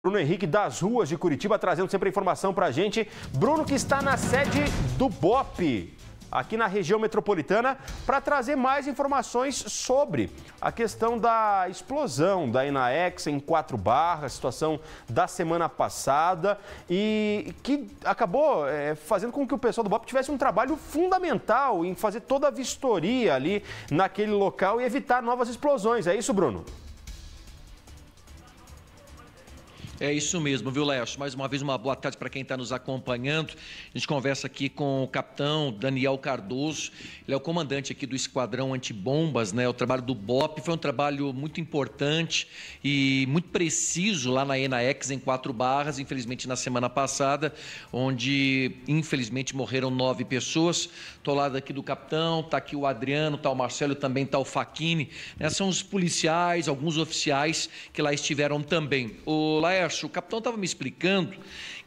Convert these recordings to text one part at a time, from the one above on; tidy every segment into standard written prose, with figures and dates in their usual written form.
Bruno Henrique das ruas de Curitiba, trazendo sempre a informação para a gente. Bruno, que está na sede do BOPE, aqui na região metropolitana, para trazer mais informações sobre a questão da explosão da Enaex em 4 Barras, situação da semana passada, e que acabou fazendo com que o pessoal do BOPE tivesse um trabalho fundamental em fazer toda a vistoria ali naquele local e evitar novas explosões. É isso, Bruno? É isso mesmo, viu, Léo? Mais uma vez, uma boa tarde para quem está nos acompanhando. A gente conversa aqui com o capitão Daniel Cardoso. Ele é o comandante aqui do Esquadrão Antibombas, né? O trabalho do BOPE foi um trabalho muito importante e muito preciso lá na Enaex, em 4 Barras, infelizmente na semana passada, onde, infelizmente, morreram 9 pessoas. Estou ao lado aqui do capitão, está aqui o Adriano, está o Marcelo, também está o Facchini, né? São os policiais, alguns oficiais que lá estiveram também. O Laércio, o capitão estava me explicando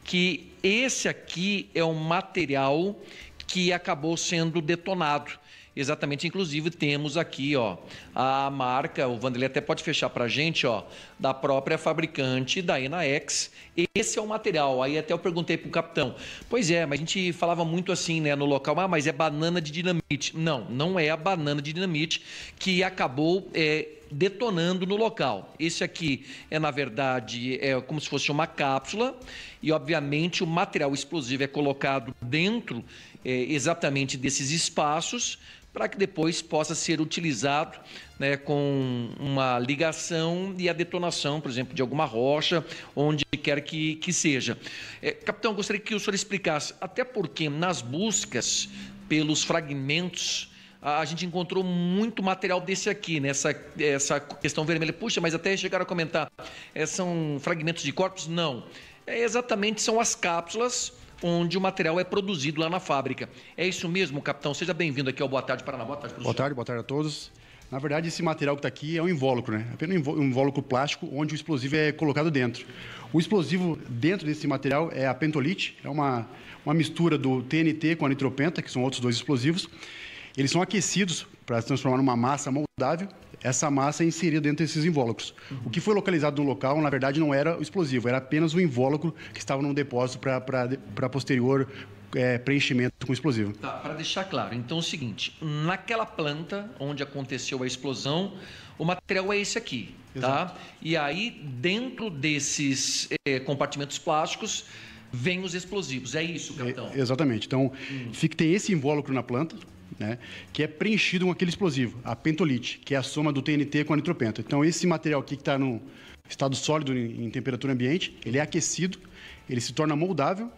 que esse aqui é um material que acabou sendo detonado. Exatamente, inclusive temos aqui, ó, a marca, o Vanderlei até pode fechar para a gente, ó, da própria fabricante da Enaex. Esse é o material. Aí até eu perguntei para o capitão, pois é, mas a gente falava muito assim, né, no local, mas é banana de dinamite. Não, não é a banana de dinamite que acabou detonando no local. Esse aqui na verdade, como se fosse uma cápsula e, obviamente, o material explosivo é colocado dentro exatamente desses espaços para que depois possa ser utilizado, né, com uma ligação e a detonação, por exemplo, de alguma rocha, onde quer que seja. Capitão, gostaria que o senhor explicasse, até porque nas buscas pelos fragmentos, a gente encontrou muito material desse aqui, né? Essa questão vermelha. Puxa, mas até chegaram a comentar, são fragmentos de corpos? Não. Exatamente, são as cápsulas onde o material é produzido lá na fábrica. É isso mesmo, capitão? Seja bem-vindo aqui ao Boa Tarde, Paraná. Boa tarde, professor. Boa tarde a todos. Na verdade, esse material que está aqui é um invólucro, né? Apenas um invólucro plástico onde o explosivo é colocado dentro. O explosivo dentro desse material é a pentolite, é uma mistura do TNT com a nitropenta, que são outros 2 explosivos. Eles são aquecidos para se transformar numa massa moldável. Essa massa é inserida dentro desses invólucros. O que foi localizado no local, na verdade, não era o explosivo, era apenas o invólucro que estava num depósito para posterior preenchimento com explosivo. Tá, para deixar claro, então é o seguinte, naquela planta onde aconteceu a explosão, o material é esse aqui, tá? E aí, dentro desses compartimentos plásticos, vem os explosivos, é isso, capitão? Exatamente. Então, tem esse invólucro na planta, né, que é preenchido com aquele explosivo, a pentolite, que é a soma do TNT com a nitropenta. Então, esse material aqui que está no estado sólido em temperatura ambiente, ele é aquecido, ele se torna moldável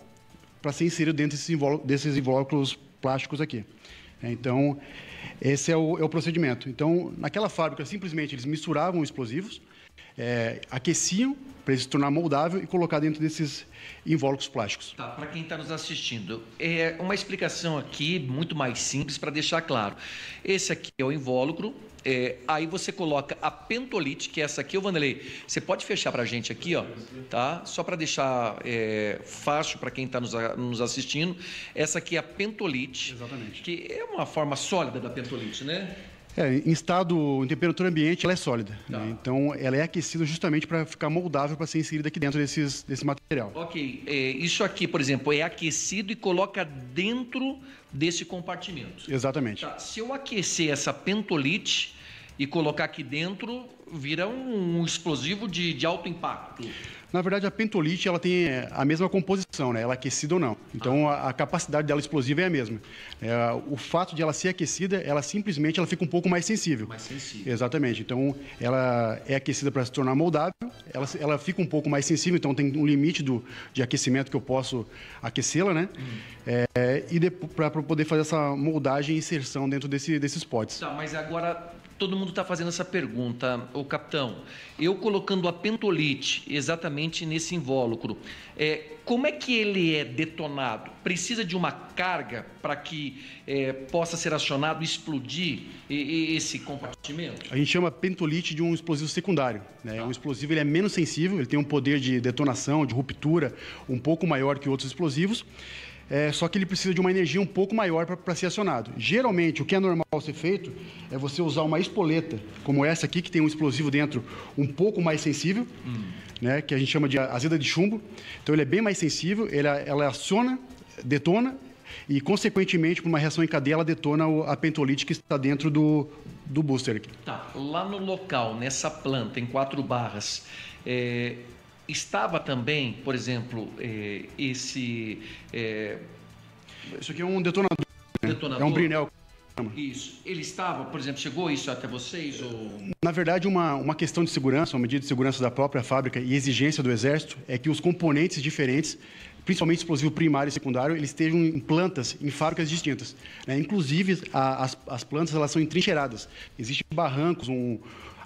para ser inserido dentro desses invólucros plásticos aqui. Então, esse é o procedimento. Então, naquela fábrica, simplesmente, eles misturavam explosivos, aqueciam para ele se tornar moldável e colocar dentro desses invólucros plásticos. Tá, para quem está nos assistindo, uma explicação aqui muito mais simples para deixar claro. Esse aqui é o invólucro, aí você coloca a pentolite, que é essa aqui, Vanderlei. Você pode fechar para a gente aqui, ó, tá? Só para deixar fácil para quem está nos assistindo. Essa aqui é a pentolite. Exatamente. Que é uma forma sólida da pentolite, né? Em temperatura ambiente, ela é sólida. Tá. Né? Então, ela é aquecida justamente para ficar moldável para ser inserida aqui dentro desse material. Ok. Isso aqui, por exemplo, é aquecido e coloca dentro desse compartimento. Exatamente. Tá. Se eu aquecer essa pentolite e colocar aqui dentro, vira um explosivo de alto impacto. Na verdade, a pentolite ela tem a mesma composição, né? Ela é aquecida ou não. Então, a capacidade dela explosiva é a mesma. O fato de ela ser aquecida, ela simplesmente fica um pouco mais sensível. Mais sensível. Exatamente. Então, ela é aquecida para se tornar moldável, ela fica um pouco mais sensível, então tem um limite de aquecimento que eu posso aquecê-la, né? E para poder fazer essa moldagem e inserção dentro desses potes. Tá, mas agora todo mundo está fazendo essa pergunta, ô capitão. Eu colocando a pentolite exatamente nesse invólucro, como é que ele é detonado? Precisa de uma carga para que possa ser acionado, explodir esse compartimento? A gente chama pentolite de um explosivo secundário, né? Um explosivo ele é menos sensível, ele tem um poder de detonação, de ruptura um pouco maior que outros explosivos. só que ele precisa de uma energia um pouco maior para ser acionado. Geralmente, o que é normal ser feito é você usar uma espoleta, como essa aqui, que tem um explosivo dentro um pouco mais sensível, né, que a gente chama de azeda de chumbo. Então, ele é bem mais sensível, ela aciona, detona, e, consequentemente, por uma reação em cadeia, ela detona a pentolite que está dentro do booster aqui. Tá. Lá no local, nessa planta, em 4 barras, estava também, por exemplo, Isso aqui é um detonador. Detonador? É um Brinell. Isso. Ele estava, por exemplo, chegou isso até vocês? Ou... Na verdade, uma questão de segurança, uma medida de segurança da própria fábrica e exigência do Exército é que os componentes diferentes, principalmente explosivo primário e secundário, eles estejam em plantas, em fábricas distintas, né? Inclusive, as plantas elas são entrincheiradas. Existem barrancos,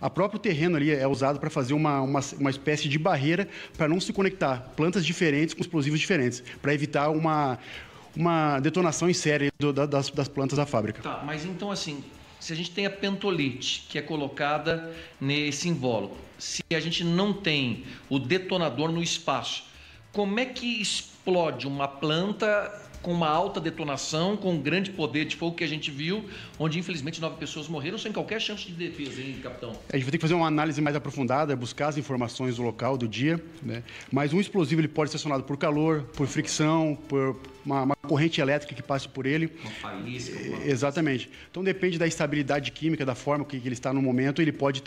a próprio terreno ali é usado para fazer uma espécie de barreira para não se conectar plantas diferentes com explosivos diferentes, para evitar uma detonação em série das plantas da fábrica. Tá, mas então assim, se a gente tem a pentolite, que é colocada nesse invólucro, se a gente não tem o detonador no espaço, como é que explode uma planta com uma alta detonação, com um grande poder de fogo que a gente viu, onde infelizmente 9 pessoas morreram sem qualquer chance de defesa, hein, capitão? A gente vai ter que fazer uma análise mais aprofundada, buscar as informações do local, do dia, né? Mas um explosivo ele pode ser acionado por calor, por fricção, por uma corrente elétrica que passe por ele. Uma faísca. Exatamente. Então depende da estabilidade química, da forma que ele está no momento, ele pode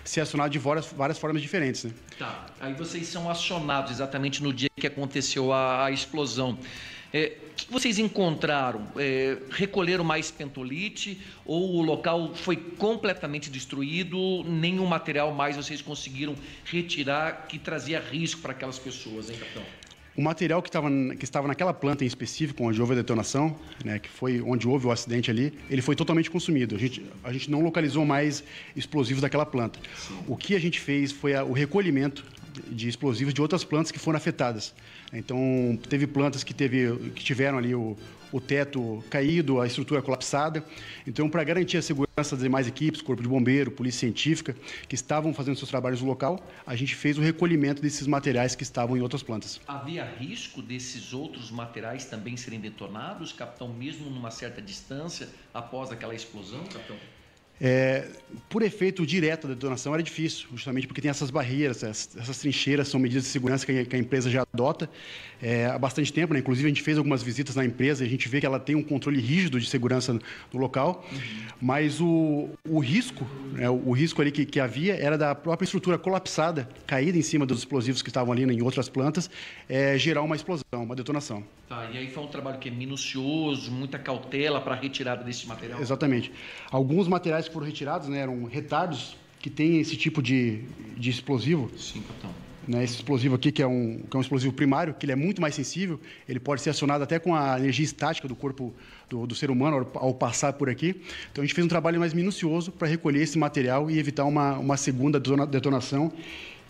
ser acionado de várias formas diferentes, né? Tá. Aí vocês são acionados exatamente no dia que aconteceu a explosão. O que vocês encontraram? Recolheram mais pentolite ou o local foi completamente destruído? Nenhum material mais vocês conseguiram retirar que trazia risco para aquelas pessoas, hein, capitão? O material que estava naquela planta em específico, onde houve a detonação, né, que foi onde houve o acidente ali, ele foi totalmente consumido. A gente não localizou mais explosivos daquela planta. Sim. O que a gente fez foi o recolhimento de explosivos de outras plantas que foram afetadas. Então, teve plantas que tiveram ali o teto caído, a estrutura colapsada. Então, para garantir a segurança das demais equipes, Corpo de Bombeiro, Polícia Científica, que estavam fazendo seus trabalhos no local, a gente fez o recolhimento desses materiais que estavam em outras plantas. Havia risco desses outros materiais também serem detonados, capitão, mesmo numa certa distância após aquela explosão, capitão? Por efeito direto da detonação era difícil, justamente porque tem essas barreiras, essas trincheiras são medidas de segurança que a empresa já adota há bastante tempo, né? Inclusive a gente fez algumas visitas na empresa e a gente vê que ela tem um controle rígido de segurança no local, mas o risco, né, o risco ali que havia era da própria estrutura colapsada, caída em cima dos explosivos que estavam ali em outras plantas, gerar uma explosão, uma detonação. Tá, e aí foi um trabalho que é minucioso, muita cautela para a retirada desse material? Exatamente. Alguns materiais que foram retirados, né, eram retardos que têm esse tipo de explosivo. Sim, capitão. Né, esse explosivo aqui, que é um explosivo primário, que ele é muito mais sensível, ele pode ser acionado até com a energia estática do corpo do ser humano ao passar por aqui. Então, a gente fez um trabalho mais minucioso para recolher esse material e evitar uma segunda detonação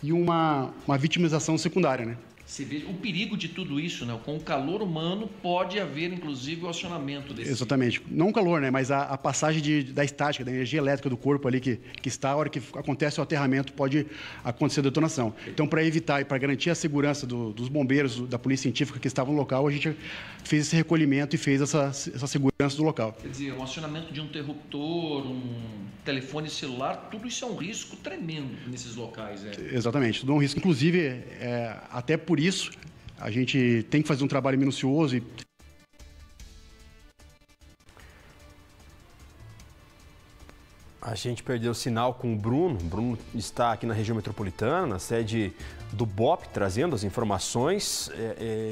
e uma vitimização secundária, né? Você vê o perigo de tudo isso, né? Com o calor humano pode haver, inclusive, o acionamento desse... Exatamente. Não o calor, né? Mas a passagem da estática, da energia elétrica do corpo ali que está, a hora que acontece o aterramento, pode acontecer a detonação. Então, para evitar e para garantir a segurança dos bombeiros, da polícia científica que estavam no local, a gente fez esse recolhimento e fez essa segurança do local. Quer dizer, um acionamento de um interruptor, um telefone celular, tudo isso é um risco tremendo nesses locais. Exatamente, tudo é um risco. Inclusive, até por isso, a gente tem que fazer um trabalho minucioso A gente perdeu o sinal com o Bruno. O Bruno está aqui na região metropolitana, na sede do BOP, trazendo as informações,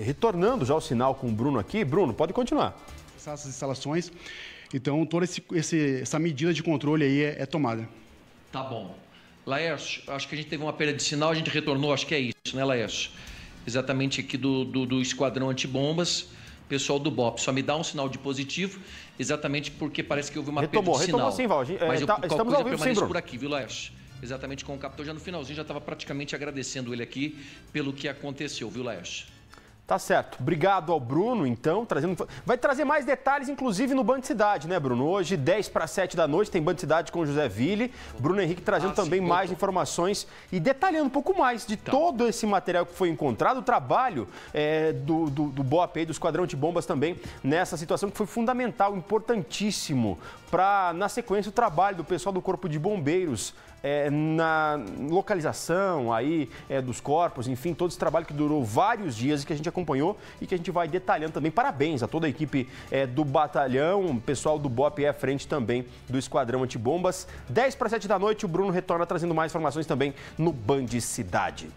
retornando já o sinal com o Bruno aqui. Bruno, pode continuar. Essas instalações, então toda essa medida de controle aí é tomada. Tá bom. Laércio, acho que a gente teve uma perda de sinal, a gente retornou, acho que é isso, né, Laércio? Exatamente aqui do Esquadrão Antibombas, pessoal do BOP. Só me dá um sinal de positivo, exatamente porque parece que houve uma perda de sinal. Sim, Val. Mas estamos ao vivo, sim, Bruno. Por aqui, viu, Laércio? Exatamente com o capitão, já no finalzinho, já estava praticamente agradecendo ele aqui pelo que aconteceu, viu, Laércio? Tá certo. Obrigado ao Bruno, então, vai trazer mais detalhes, inclusive no Band Cidade, né, Bruno? Hoje, 6:50 da noite, tem Band Cidade com José Ville. Bruno Henrique trazendo também mais informações e detalhando um pouco mais de todo esse material que foi encontrado, o trabalho do BOP aí, do Esquadrão Antibombas também, nessa situação que foi fundamental, importantíssimo, para, na sequência, o trabalho do pessoal do Corpo de Bombeiros, na localização aí dos corpos, enfim, todo esse trabalho que durou vários dias e que a gente acompanhou e que a gente vai detalhando também. Parabéns a toda a equipe do batalhão, o pessoal do BOP à frente também do Esquadrão Antibombas. 6:50 da noite, o Bruno retorna trazendo mais informações também no Band Cidade.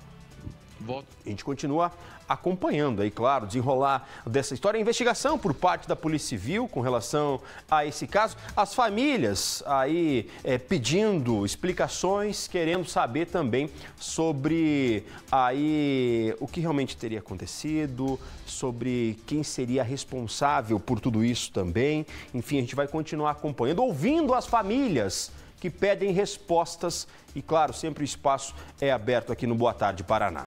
A gente continua acompanhando aí, claro, desenrolar dessa história. A investigação por parte da Polícia Civil com relação a esse caso. As famílias aí pedindo explicações, querendo saber também sobre aí o que realmente teria acontecido, sobre quem seria responsável por tudo isso também. Enfim, a gente vai continuar acompanhando, ouvindo as famílias que pedem respostas e, claro, sempre o espaço é aberto aqui no Boa Tarde Paraná.